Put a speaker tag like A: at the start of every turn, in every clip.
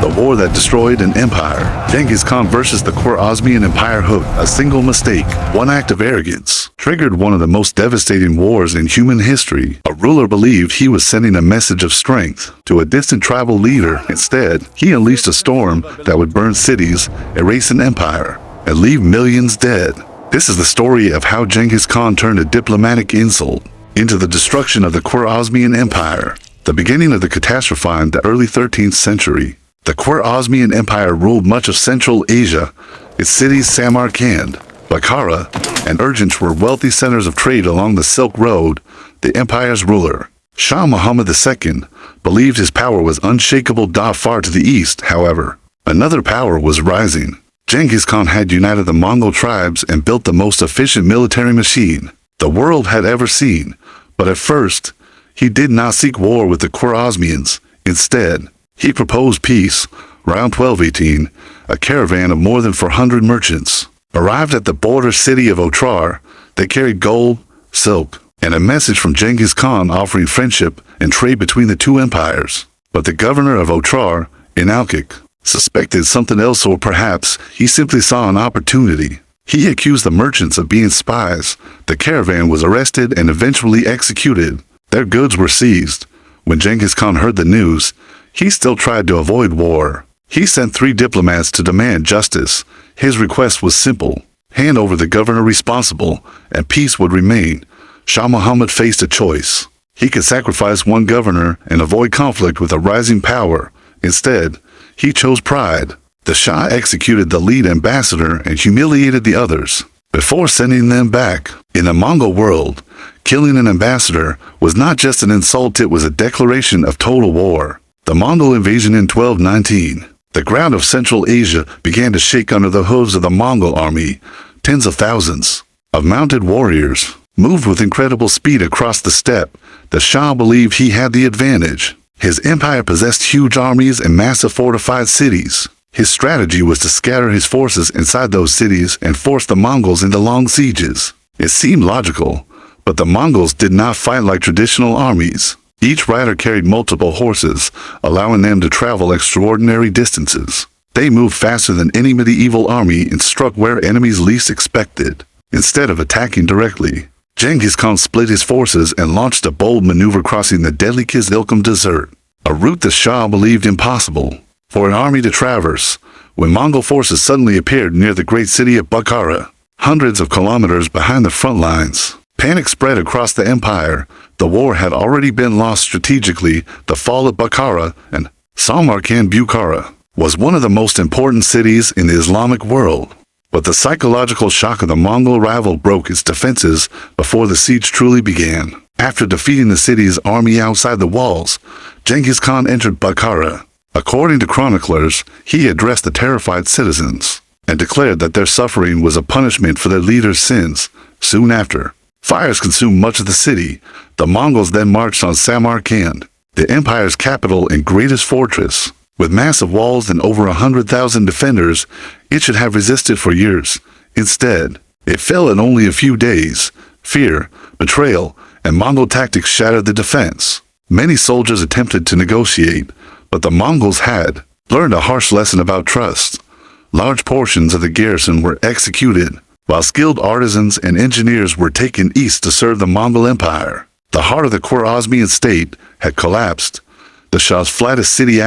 A: The war that destroyed an empire. Genghis Khan versus the Khwarazmian Empire hooked. A single mistake, one act of arrogance, triggered one of the most devastating wars in human history. A ruler believed he was sending a message of strength to a distant tribal leader. Instead, he unleashed a storm that would burn cities, erase an empire, and leave millions dead. This is the story of how Genghis Khan turned a diplomatic insult into the destruction of the Khwarazmian Empire. The beginning of the catastrophe in the early 13th century. The Khwarazmian Empire ruled much of Central Asia. Its cities Samarkand, Bukhara, and Urgench were wealthy centers of trade along the Silk Road. The empire's ruler, Shah Muhammad II, believed his power was unshakable. Far to the east, however, another power was rising. Genghis Khan had united the Mongol tribes and built the most efficient military machine the world had ever seen. But at first, he did not seek war with the Khwarazmians. Instead, he proposed peace. Around 1218, a caravan of more than 400 merchants arrived at the border city of Otrar. They carried gold, silk, and a message from Genghis Khan offering friendship and trade between the two empires. But the governor of Otrar, Islamic, suspected something else, or perhaps he simply saw an opportunity. He accused the merchants of being spies. The caravan was arrested and eventually executed. Their goods were seized. When Genghis Khan heard the news, he still tried to avoid war. He sent 3 diplomats to demand justice. His request was simple: hand over the governor responsible, and peace would remain. Shah Muhammad faced a choice. He could sacrifice one governor and avoid conflict with a rising power. Instead, he chose pride. The Shah executed the lead ambassador and humiliated the others before sending them back. In the Mongol world, killing an ambassador was not just an insult, it was a declaration of total war. The Mongol invasion in 1219. The ground of Central Asia began to shake under the hooves of the Mongol army. Tens of thousands of mounted warriors moved with incredible speed across the steppe. The Shah believed he had the advantage. His empire possessed huge armies and massive fortified cities. His strategy was to scatter his forces inside those cities and force the Mongols into long sieges. It seemed logical, but the Mongols did not fight like traditional armies. Each rider carried multiple horses, allowing them to travel extraordinary distances. They moved faster than any medieval army and struck where enemies least expected. Instead of attacking directly, Genghis Khan split his forces and launched a bold maneuver crossing the deadly Kizilkum Desert, a route the Shah believed impossible for an army to traverse. When Mongol forces suddenly appeared near the great city of Bukhara, hundreds of kilometers behind the front lines, panic spread across the empire. The war had already been lost strategically. The fall of Bukhara and Samarkand Bukhara was one of the most important cities in the Islamic world. But the psychological shock of the Mongol rival broke its defenses before the siege truly began. After defeating the city's army outside the walls, Genghis Khan entered Bukhara. According to chroniclers, he addressed the terrified citizens and declared that their suffering was a punishment for their leader's sins. Soon after, fires consumed much of the city. The Mongols then marched on Samarkand, the empire's capital and greatest fortress. With massive walls and over 100,000 defenders, it should have resisted for years. Instead, it fell in only a few days. Fear, betrayal, and Mongol tactics shattered the defense. Many soldiers attempted to negotiate, but the Mongols had learned a harsh lesson about trust. Large portions of the garrison were executed, while skilled artisans and engineers were taken east to serve the Mongol Empire. The heart of the Khwarazmian state had collapsed. The Shah's flattest city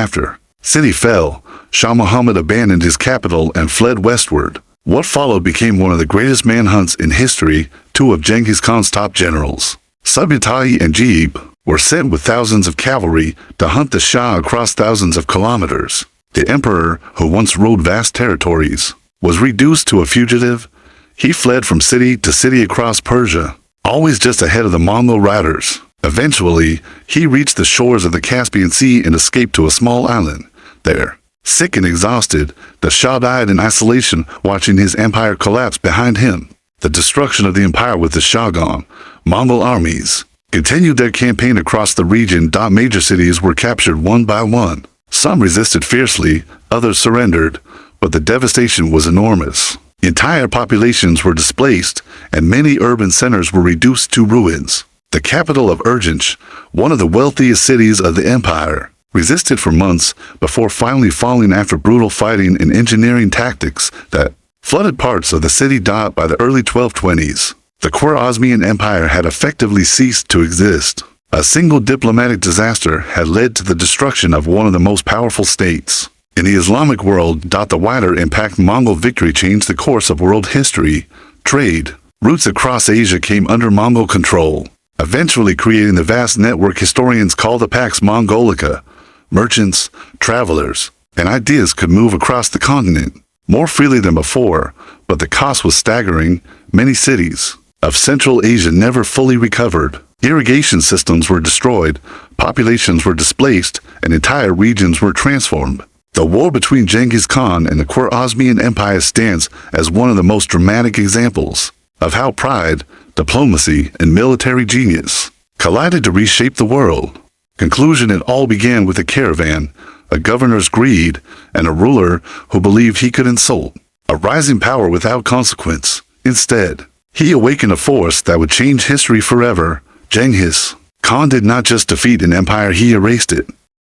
A: fell. Shah Muhammad abandoned his capital and fled westward. What followed became one of the greatest manhunts in history. 2 of Genghis Khan's top generals, Subutai and Jeeb, were sent with thousands of cavalry to hunt the Shah across thousands of kilometers. The emperor, who once ruled vast territories, was reduced to a fugitive. He fled from city to city across Persia, always just ahead of the Mongol riders. Eventually, he reached the shores of the Caspian Sea and escaped to a small island. There, sick and exhausted, the Shah died in isolation, watching his empire collapse behind him. The destruction of the empire with the Shah gone, Mongol armies continued their campaign across the region. Major cities were captured one by one. Some resisted fiercely, others surrendered, but the devastation was enormous. Entire populations were displaced, and many urban centers were reduced to ruins. The capital of Urgench, one of the wealthiest cities of the empire, resisted for months before finally falling after brutal fighting and engineering tactics that flooded parts of the city. By the early 1220s, the Khwarazmian Empire had effectively ceased to exist. A single diplomatic disaster had led to the destruction of one of the most powerful states in the Islamic world. The wider impact Mongol victory changed the course of world history. Trade routes across Asia came under Mongol control, eventually creating the vast network historians call the Pax Mongolica. Merchants, travelers, and ideas could move across the continent more freely than before, but the cost was staggering. Many cities of Central Asia never fully recovered. Irrigation systems were destroyed, populations were displaced, and entire regions were transformed. The war between Genghis Khan and the Khwarazmian Empire stands as one of the most dramatic examples of how pride, diplomacy, and military genius collided to reshape the world. Conclusion: it all began with a caravan, a governor's greed, and a ruler who believed he could insult a rising power without consequence. Instead, he awakened a force that would change history forever. Genghis Khan did not just defeat an empire, he erased it.